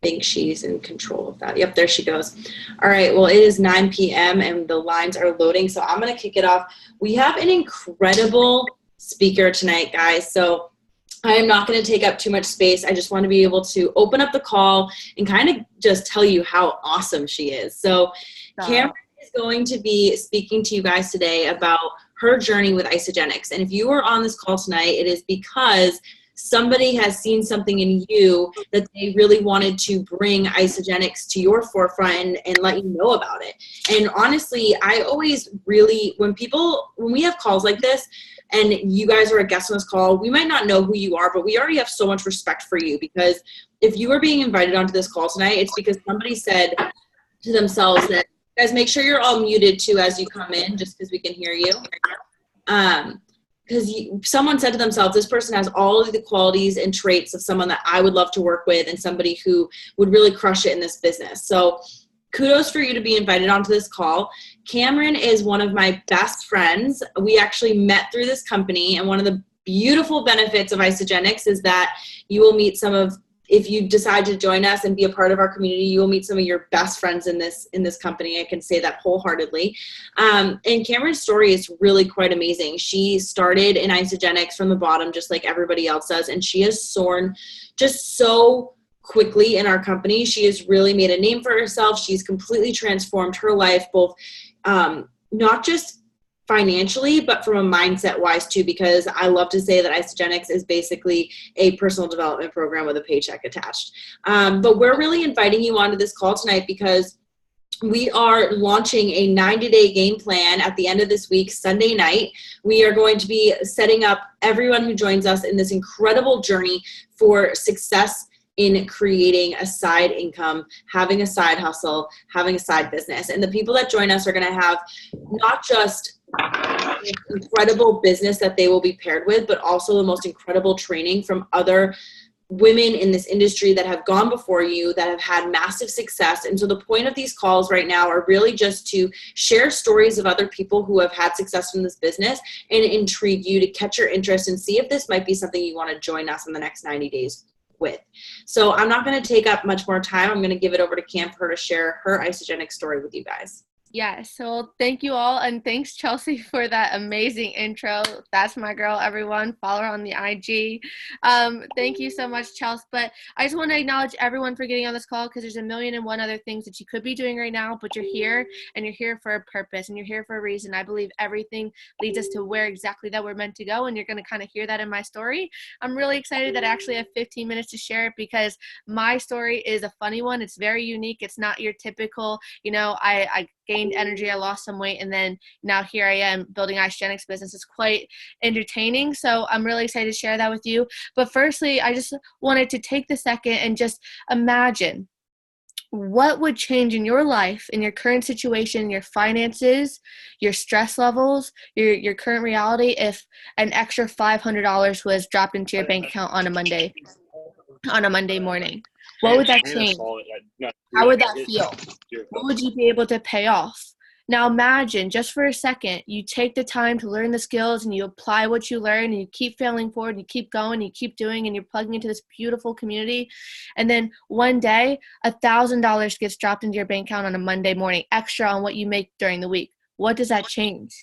think she's in control of that. Yep, there she goes. All right, well, it is 9 p.m. and the lines are loading, so I'm going to kick it off. We have an incredible speaker tonight, guys, so I am not going to take up too much space. I just want to be able to open up the call and kind of just tell you how awesome she is. So Cameron is going to be speaking to you guys today about her journey with Isagenix. And if you are on this call tonight, it is because somebody has seen something in you that they really wanted to bring Isagenix to your forefront and let you know about it. And honestly, I always really, when we have calls like this and you guys are a guest on this call, we might not know who you are, but we already have so much respect for you, because if you are being invited onto this call tonight, it's because somebody said to themselves that, guys, make sure you're all muted too as you come in, just because we can hear you. Because someone said to themselves, this person has all of the qualities and traits of someone that I would love to work with and somebody who would really crush it in this business. So kudos for you to be invited onto this call. Cameron is one of my best friends. We actually met through this company, and one of the beautiful benefits of Isagenix is that you will meet if you decide to join us and be a part of our community, you will meet some of your best friends in this company. I can say that wholeheartedly. And Cameron's story is really quite amazing. She started in Isagenix from the bottom, just like everybody else does, and she has soared just so quickly in our company. She has really made a name for herself. She's completely transformed her life, both not just financially, but from a mindset wise too, because I love to say that Isagenix is basically a personal development program with a paycheck attached. But we're really inviting you onto this call tonight because we are launching a 90-day game plan at the end of this week, Sunday night. We are going to be setting up everyone who joins us in this incredible journey for success in creating a side income, having a side hustle, having a side business. And the people that join us are going to have not just incredible business that they will be paired with, but also the most incredible training from other women in this industry that have gone before you, that have had massive success. And so the point of these calls right now are really just to share stories of other people who have had success in this business and intrigue you to catch your interest and see if this might be something you want to join us in the next 90 days with. So I'm not going to take up much more time. I'm going to give it over to Cam for her to share her Isagenix story with you guys. Yeah, so thank you all, and thanks Chelsea for that amazing intro. That's my girl, everyone. Follow her on the IG. Thank you so much, Chelsea. But I just want to acknowledge everyone for getting on this call, because there's a million and one other things that you could be doing right now, but you're here, and you're here for a purpose, and you're here for a reason. I believe everything leads us to where exactly that we're meant to go, and you're going to kind of hear that in my story. I'm really excited that I actually have 15 minutes to share it, because my story is a funny one. It's very unique. It's not your typical, I gained energy, I lost some weight, and then now here I am building Isagenix business. It's quite entertaining, so I'm really excited to share that with you. But firstly, I just wanted to take the second and just imagine what would change in your life, in your current situation, your finances, your stress levels, your current reality, if an extra $500 was dropped into your bank account on a Monday morning. What would that change? How would that feel? What would you be able to pay off? Now imagine, just for a second, you take the time to learn the skills and you apply what you learn, and you keep failing forward, and you keep going, and you keep doing, and you're plugging into this beautiful community. And then one day, $1,000 gets dropped into your bank account on a Monday morning, extra on what you make during the week. What does that change?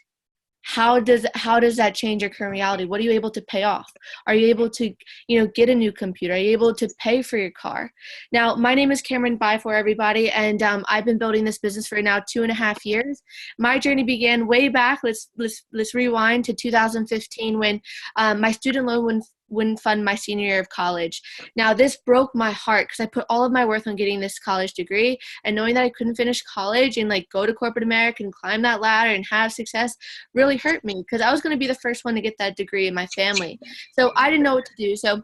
How does that change your current reality? What are you able to pay off? Are you able to, get a new computer? Are you able to pay for your car? Now, my name is Cameron Biafore, everybody, and I've been building this business for now 2.5 years. My journey began way back. Let's rewind to 2015 when my student loan wouldn't fund my senior year of college. Now, this broke my heart because I put all of my worth on getting this college degree, and knowing that I couldn't finish college and go to corporate America and climb that ladder and have success really hurt me, because I was going to be the first one to get that degree in my family. So I didn't know what to do. So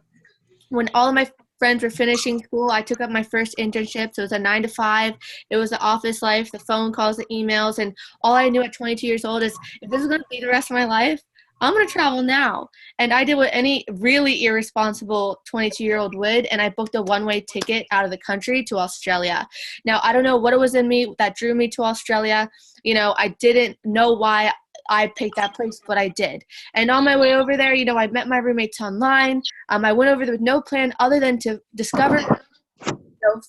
when all of my friends were finishing school, I took up my first internship. So it was a 9 to 5. It was the office life, the phone calls, the emails, and all I knew at 22 years old is, if this is going to be the rest of my life, I'm going to travel now. And I did what any really irresponsible 22-year-old would, and I booked a one-way ticket out of the country to Australia. Now, I don't know what it was in me that drew me to Australia. I didn't know why I picked that place, but I did. And on my way over there, I met my roommates online. I went over there with no plan other than to discover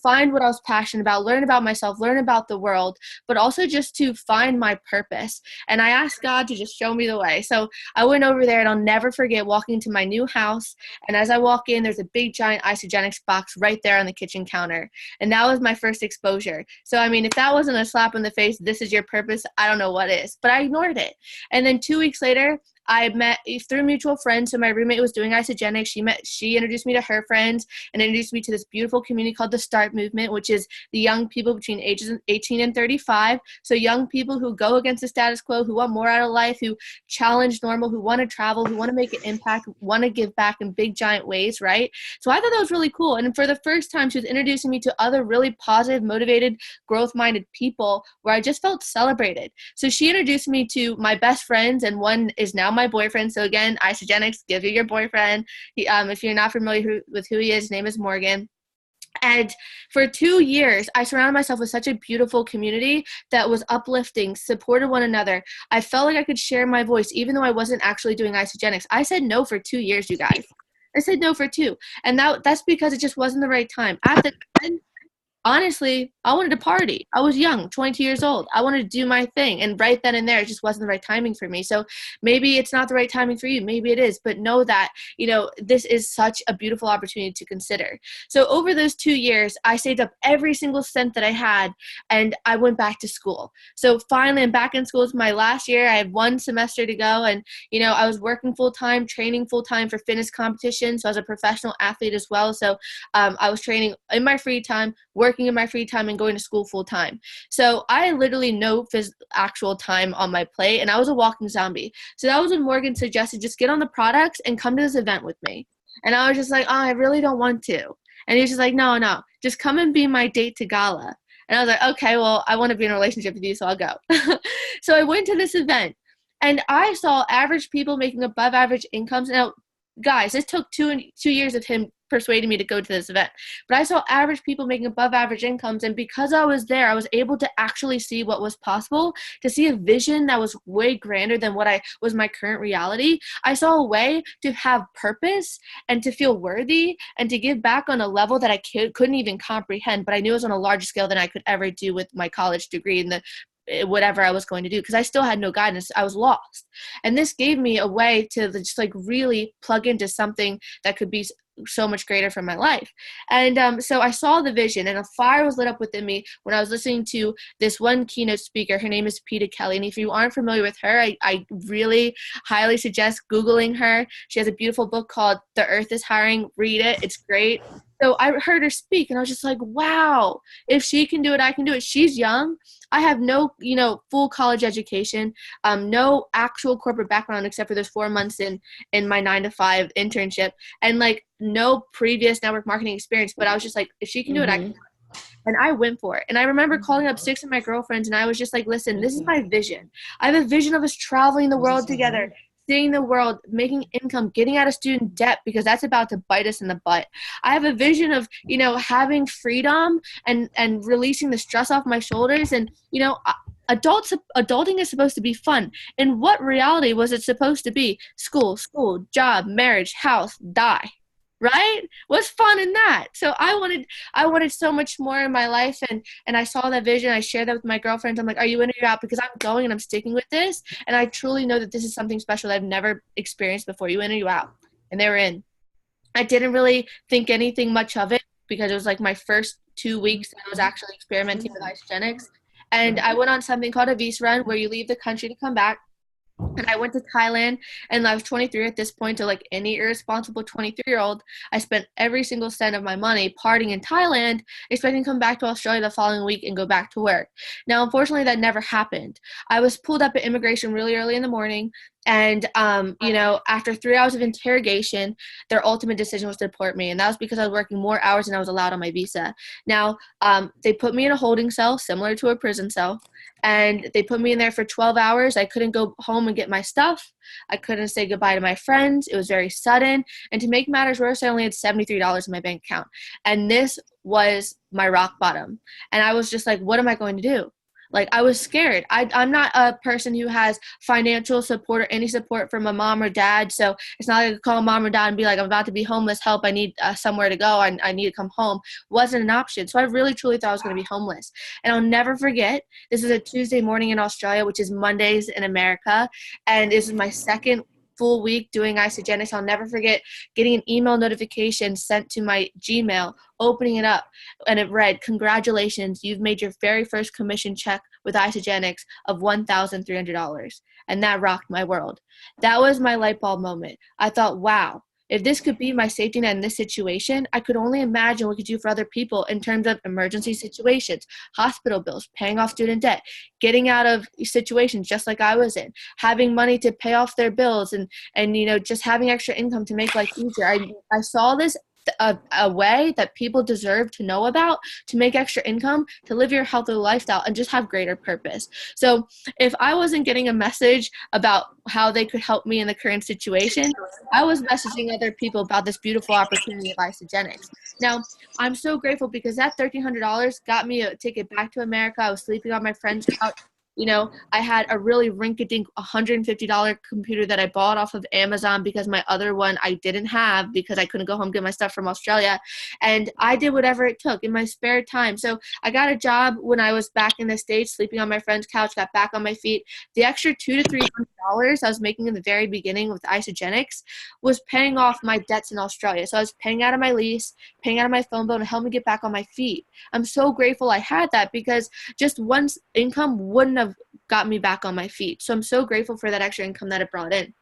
find what I was passionate about, learn about myself, learn about the world, but also just to find my purpose. And I asked God to just show me the way. So I went over there, and I'll never forget walking into my new house. And as I walk in, there's a big giant Isagenix box right there on the kitchen counter. And that was my first exposure. So, I mean, if that wasn't a slap in the face, this is your purpose, I don't know what is. But I ignored it. And then 2 weeks later, I met through mutual friends. So my roommate was doing Isagenix. She introduced me to her friends and introduced me to this beautiful community called the START movement, which is the young people between ages 18 and 35. So young people who go against the status quo, who want more out of life, who challenge normal, who want to travel, who want to make an impact, want to give back in big, giant ways, right? So I thought that was really cool. And for the first time, she was introducing me to other really positive, motivated, growth-minded people where I just felt celebrated. So she introduced me to my best friends, and one is now my boyfriend. So again, Isagenix, give you your boyfriend. If you're not familiar with who he is, his name is Morgan. And for 2 years, I surrounded myself with such a beautiful community that was uplifting, supported one another. I felt like I could share my voice, even though I wasn't actually doing Isagenix. I said no for 2 years, you guys. I said no for 2. And that's because it just wasn't the right time. At the time, honestly, I wanted to party. I was young, 22 years old. I wanted to do my thing. And right then and there, it just wasn't the right timing for me. So maybe it's not the right timing for you. Maybe it is. But know that, this is such a beautiful opportunity to consider. So over those 2 years, I saved up every single cent that I had, and I went back to school. So finally, I'm back in school. It's my last year. I had 1 semester to go. And, I was working full-time, training full-time for fitness competitions. So I was a professional athlete as well. So I was training in my free time, working in my free time, and going to school full time. So I literally no actual time on my plate, and I was a walking zombie. So that was when Morgan suggested just get on the products and come to this event with me. And I was just like, oh, I really don't want to. And he was just like, no, just come and be my date to gala. And I was like, okay, well, I want to be in a relationship with you, so I'll go. So I went to this event, and I saw average people making above average incomes. Now, guys, this took 2 years of him persuading me to go to this event. But I saw average people making above average incomes, and because I was there, I was able to actually see what was possible, to see a vision that was way grander than what was my current reality. I saw a way to have purpose and to feel worthy and to give back on a level that I couldn't even comprehend, but I knew it was on a larger scale than I could ever do with my college degree and whatever I was going to do, because I still had no guidance. I was lost. And this gave me a way to just really plug into something that could be so much greater for my life. And so I saw the vision, and a fire was lit up within me when I was listening to this one keynote speaker. Her name is Peta Kelly. And if you aren't familiar with her, I really highly suggest Googling her. She has a beautiful book called The Earth is Hiring. Read it. It's great. So I heard her speak, and I was just like, wow, if she can do it, I can do it. She's young. I have no, full college education, no actual corporate background except for those 4 months in my 9-to-5 internship, and no previous network marketing experience. But I was just like, if she can do it, I can do it. And I went for it. And I remember calling up 6 of my girlfriends, and I was just like, listen, this is my vision. I have a vision of us traveling the world together, seeing the world, making income, getting out of student debt, because that's about to bite us in the butt. I have a vision of, having freedom and releasing the stress off my shoulders. And, adulting is supposed to be fun. And what reality was it supposed to be? School, job, marriage, house, die. Right? What's fun in that? So I wanted so much more in my life, and I saw that vision. I shared that with my girlfriends. I'm like, are you in or you out? Because I'm going and I'm sticking with this. And I truly know that this is something special that I've never experienced before. You in or you out? And they were in. I didn't really think anything much of it because it was my first 2 weeks that I was actually experimenting with Isagenix. And I went on something called a visa run, where you leave the country to come back. And I went to Thailand, and I was 23 at this point. So any irresponsible 23-year-old, I spent every single cent of my money partying in Thailand, expecting to come back to Australia the following week and go back to work. Now, unfortunately, that never happened. I was pulled up at immigration really early in the morning. And, after 3 hours of interrogation, their ultimate decision was to deport me. And that was because I was working more hours than I was allowed on my visa. Now, they put me in a holding cell similar to a prison cell. And they put me in there for 12 hours. I couldn't go home and get my stuff. I couldn't say goodbye to my friends. It was very sudden. And to make matters worse, I only had $73 in my bank account. And this was my rock bottom. And I was just like, what am I going to do? Like, I was scared. I'm not a person who has financial support or any support from a mom or dad. So it's not like I could call mom or dad and be like, I'm about to be homeless. Help. I need somewhere to go. I need to come home. Wasn't an option. So I really, truly thought I was going to be homeless. And I'll never forget, this is a Tuesday morning in Australia, which is Mondays in America. And this is my second full week doing Isogenics. I'll never forget getting an email notification sent to my Gmail, opening it up, and it read, "Congratulations, you've made your very first commission check with Isogenics of $1,300. And that rocked my world. That was my light bulb moment. I thought, wow, if this could be my safety net in this situation, I could only imagine what we could do for other people in terms of emergency situations, hospital bills, paying off student debt, getting out of situations just like I was in, having money to pay off their bills, and just having extra income to make life easier. I saw this a way that people deserve to know about, to make extra income, to live your healthy lifestyle, and just have greater purpose. So if I wasn't getting a message about how they could help me in the current situation, I was messaging other people about this beautiful opportunity of Isogenics. Now, I'm so grateful because that $1,300 got me a ticket back to America. I was sleeping on my friend's couch. I had a really rinky-dink $150 computer that I bought off of Amazon because my other one I didn't have because I couldn't go home and get my stuff from Australia. And I did whatever it took in my spare time. So I got a job when I was back in the States, sleeping on my friend's couch, got back on my feet. The extra $200 to $300 I was making in the very beginning with Isogenics was paying off my debts in Australia. So I was paying out of my lease, paying out of my phone bill, and helped me get back on my feet. I'm so grateful I had that because just one income wouldn't have got me back on my feet. So I'm so grateful for that extra income that it brought in.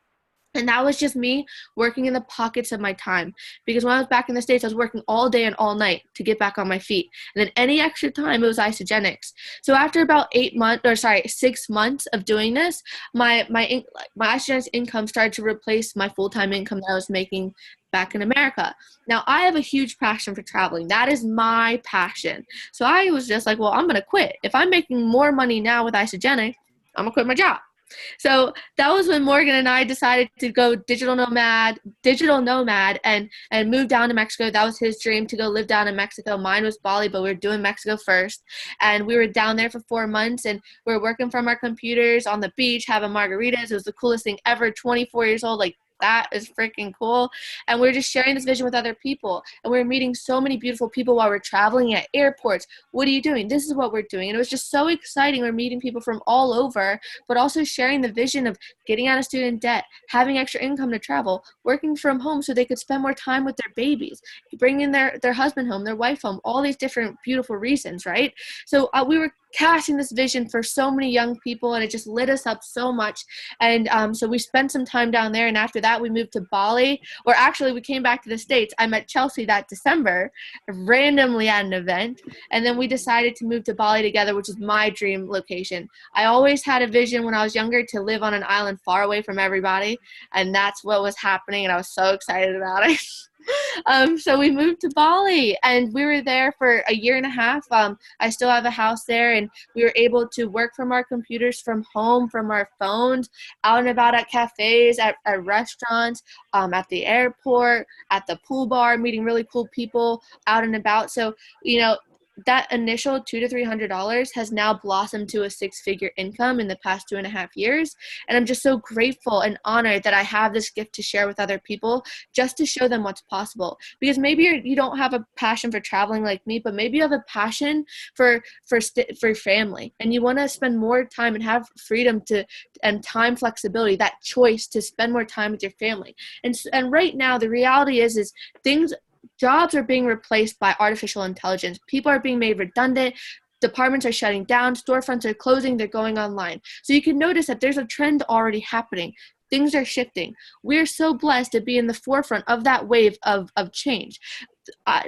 And that was just me working in the pockets of my time. Because when I was back in the States, I was working all day and all night to get back on my feet. And then any extra time, it was Isogenics. So after about 6 months of doing this, my Isogenics income started to replace my full-time income that I was making back in America. Now, I have a huge passion for traveling. That is my passion. So I was just like, well, I'm going to quit. If I'm making more money now with Isogenics, I'm going to quit my job. So that was when Morgan and I decided to go digital nomad and move down to Mexico. That was his dream, to go live down in Mexico. Mine was Bali, but we were doing Mexico first. And we were down there for 4 months, and we were working from our computers on the beach, having margaritas. It was the coolest thing ever. 24 years old, like, that is freaking cool. And we're just sharing this vision with other people. And we're meeting so many beautiful people while we're traveling at airports. What are you doing? This is what we're doing. And it was just so exciting. We're meeting people from all over, but also sharing the vision of getting out of student debt, having extra income to travel, working from home so they could spend more time with their babies, bringing their husband home, their wife home, all these different beautiful reasons, right? So we were casting this vision for so many young people, and it just lit us up so much. And so we spent some time down there, and after that we moved to Bali, or actually we came back to the States. I met Chelsea that December randomly at an event, and then we decided to move to Bali together, which is my dream location. I always had a vision when I was younger to live on an island far away from everybody, and that's what was happening, and I was so excited about it. So we moved to Bali, and we were there for a year and a half. I still have a house there, and we were able to work from our computers, from home, from our phones, out and about at cafes, at restaurants, at the airport, at the pool bar, meeting really cool people out and about. So, that initial $200 to $300 has now blossomed to a 6-figure income in the past 2.5 years. And I'm just so grateful and honored that I have this gift to share with other people, just to show them what's possible. Because maybe you don't have a passion for traveling like me, but maybe you have a passion for family, and you want to spend more time and have freedom and time flexibility, that choice to spend more time with your family. And right now, the reality is jobs are being replaced by artificial intelligence. People are being made redundant. Departments are shutting down. Storefronts are closing. They're going online. So you can notice that there's a trend already happening. Things are shifting. We're so blessed to be in the forefront of that wave of change.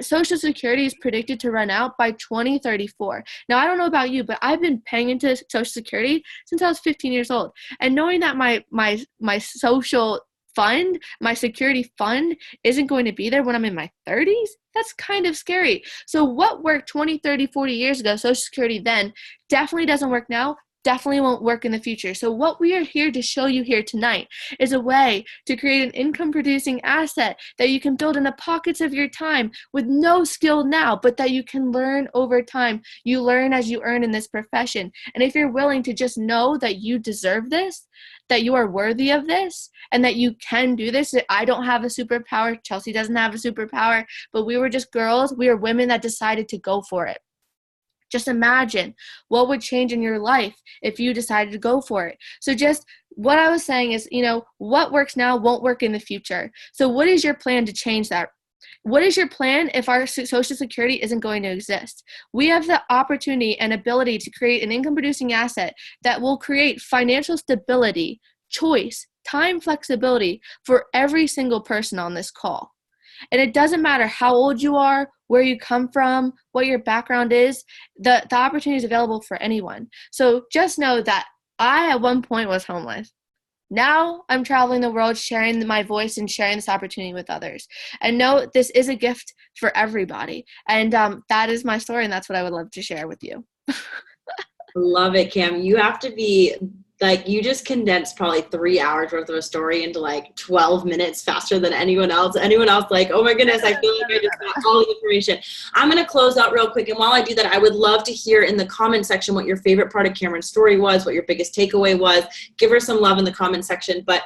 Social Security is predicted to run out by 2034. Now, I don't know about you, but I've been paying into Social Security since I was 15 years old. And knowing that my social fund, my security fund, isn't going to be there when I'm in my 30s, that's kind of scary. So what worked 20, 30, 40 years ago, Social Security then, definitely doesn't work now, definitely won't work in the future. So what we are here to show you here tonight is a way to create an income producing asset that you can build in the pockets of your time with no skill now, but that you can learn over time. You learn as you earn in this profession. And if you're willing to just know that you deserve this, that you are worthy of this, and that you can do this. I don't have a superpower. Chelsea doesn't have a superpower, but we were just girls. We are women that decided to go for it. Just imagine what would change in your life if you decided to go for it. So just what I was saying is, what works now won't work in the future. So what is your plan to change that? What is your plan if our Social Security isn't going to exist? We have the opportunity and ability to create an income-producing asset that will create financial stability, choice, time flexibility for every single person on this call. And it doesn't matter how old you are, where you come from, what your background is, the opportunity is available for anyone. So just know that I at one point was homeless. Now I'm traveling the world, sharing my voice and sharing this opportunity with others. And know this is a gift for everybody. And that is my story, and that's what I would love to share with you. Love it, Cam. You have to be you just condensed probably 3 hours worth of a story into 12 minutes faster than anyone else. Oh my goodness, I feel like I just got all the information. I'm going to close out real quick. And while I do that, I would love to hear in the comment section what your favorite part of Cameron's story was, what your biggest takeaway was. Give her some love in the comment section. But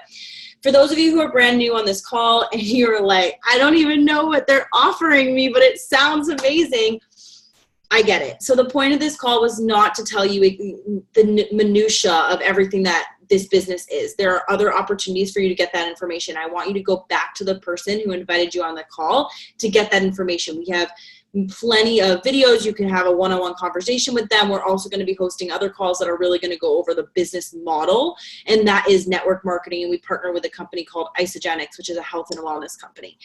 for those of you who are brand new on this call and you're like, I don't even know what they're offering me, but it sounds amazing. I get it. So the point of this call was not to tell you the minutia of everything that this business is. There are other opportunities for you to get that information. I want you to go back to the person who invited you on the call to get that information. We have plenty of videos. You can have a one-on-one conversation with them. We're also going to be hosting other calls that are really going to go over the business model, and that is network marketing. And we partner with a company called Isogenics, which is a health and wellness company.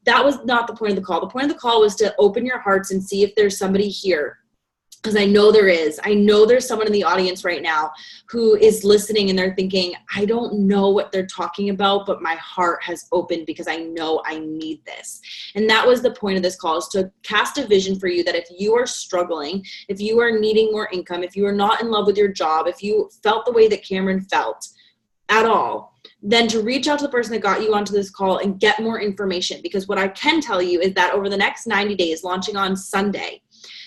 That was not the point of the call. The point of the call was to open your hearts and see if there's somebody here, because I know there is. I know there's someone in the audience right now who is listening and they're thinking, I don't know what they're talking about, but my heart has opened because I know I need this. And that was the point of this call, is to cast a vision for you that if you are struggling, if you are needing more income, if you are not in love with your job, if you felt the way that Cameron felt at all, then to reach out to the person that got you onto this call and get more information. Because what I can tell you is that over the next 90 days, launching on Sunday,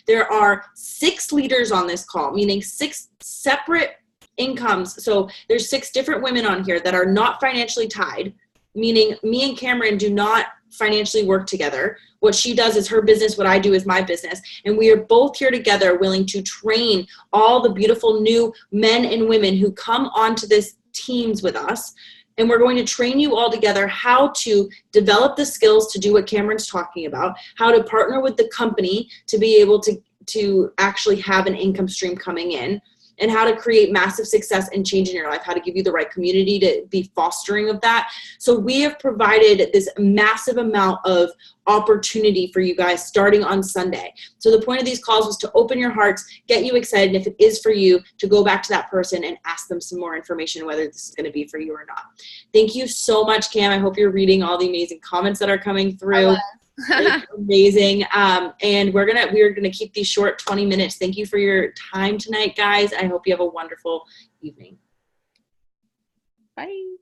there are 6 leaders on this call, meaning 6 separate incomes. So there's 6 different women on here that are not financially tied, meaning me and Cameron do not financially work together. What she does is her business, what I do is my business. And we are both here together willing to train all the beautiful new men and women who come onto this teams with us. And we're going to train you all together how to develop the skills to do what Cameron's talking about, how to partner with the company to be able to actually have an income stream coming in, and how to create massive success and change in your life, how to give you the right community to be fostering of that. So we have provided this massive amount of opportunity for you guys starting on Sunday. So the point of these calls was to open your hearts, get you excited, and if it is for you, to go back to that person and ask them some more information, whether this is going to be for you or not. Thank you so much, Cam. I hope you're reading all the amazing comments that are coming through. It's amazing. And we're gonna keep these short, 20 minutes. Thank you for your time tonight, guys. I hope you have a wonderful evening. Bye.